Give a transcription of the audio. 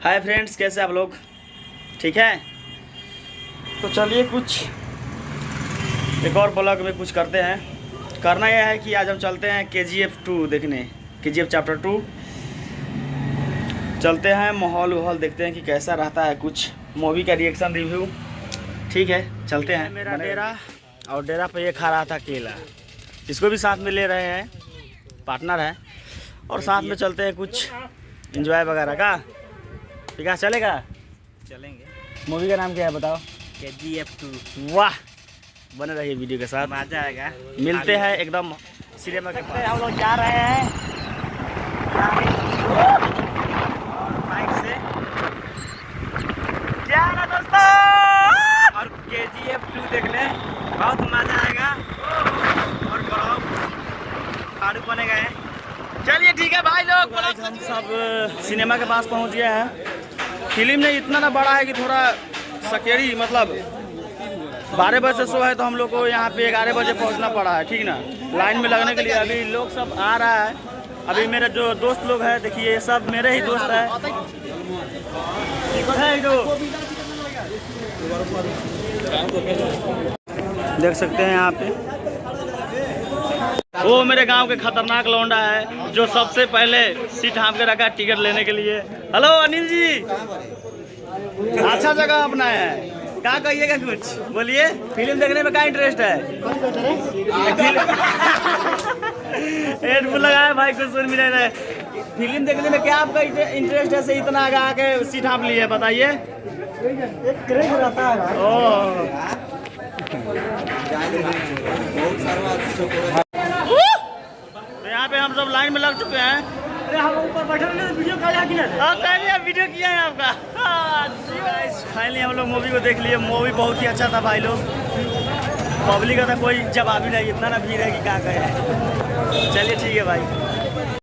Hi friends, कैसे आप लोग? ठीक है, तो चलिए कुछ एक और ब्लॉग में कुछ करते हैं। करना यह है कि आज हम चलते हैं KGF 2 देखने। KGF चैप्टर 2 चलते हैं, माहौल वहौल देखते हैं कि कैसा रहता है, कुछ मूवी का रिएक्शन रिव्यू। ठीक है, चलते हैं। मेरा डेरा और डेरा पे ये खा रहा था केला, इसको भी साथ में ले रहे हैं, पार्टनर है, और साथ में चलते हैं कुछ एंजॉय वगैरह का। ठीक है, चलेगा? चलेंगे। मूवी का नाम क्या है बताओ? KGF 2। वाह, बने रहिए वीडियो के साथ, मजा आएगा। मिलते हैं एकदम सिनेमा के पास। हम लोग जा रहे हैं बाइक से, जा रहा दोस्तों, और KGF 2 देखने बहुत मजा आएगा। और फारूक बने गए। चलिए ठीक है भाई लोग, हम सब सिनेमा के पास पहुंच गए हैं। फिल्म ने इतना ना बड़ा है कि थोड़ा सकेड़ी, मतलब 12 बजे से शो है, तो हम लोग को यहाँ पे 11 बजे पहुँचना पड़ा है। ठीक ना, लाइन में लगने के लिए। अभी लोग सब आ रहा है। अभी मेरे जो दोस्त लोग हैं, देखिए ये सब मेरे ही दोस्त है। देख सकते हैं यहाँ पे, वो मेरे गांव के खतरनाक लौंडा है जो सबसे पहले सीट हाँप के रखा टिकट लेने के लिए। हेलो अनिल जी, अच्छा जगह अपना है, क्या कहिएगा कुछ बोलिए। फिल्म देखने में क्या इंटरेस्ट है? हेडफोन लगाया भाई, कुछ सुन भी नहीं रहे। फिल्म देखने में क्या आपका इंटरेस्ट है से इतना आगे आके सीट हाँप लिए, बताइए। तो यहाँ पे हम सब लाइन में लग चुके हैं। अरे हम ऊपर बैठे वीडियो वीडियो किया है आपका। फाइनली हम लोग मूवी को देख लिए। मूवी बहुत ही अच्छा था भाई लोग। पब्लिक का था कोई जवाब ही नहीं, इतना ना भीड़ है कि क्या कहे। चलिए ठीक है भाई।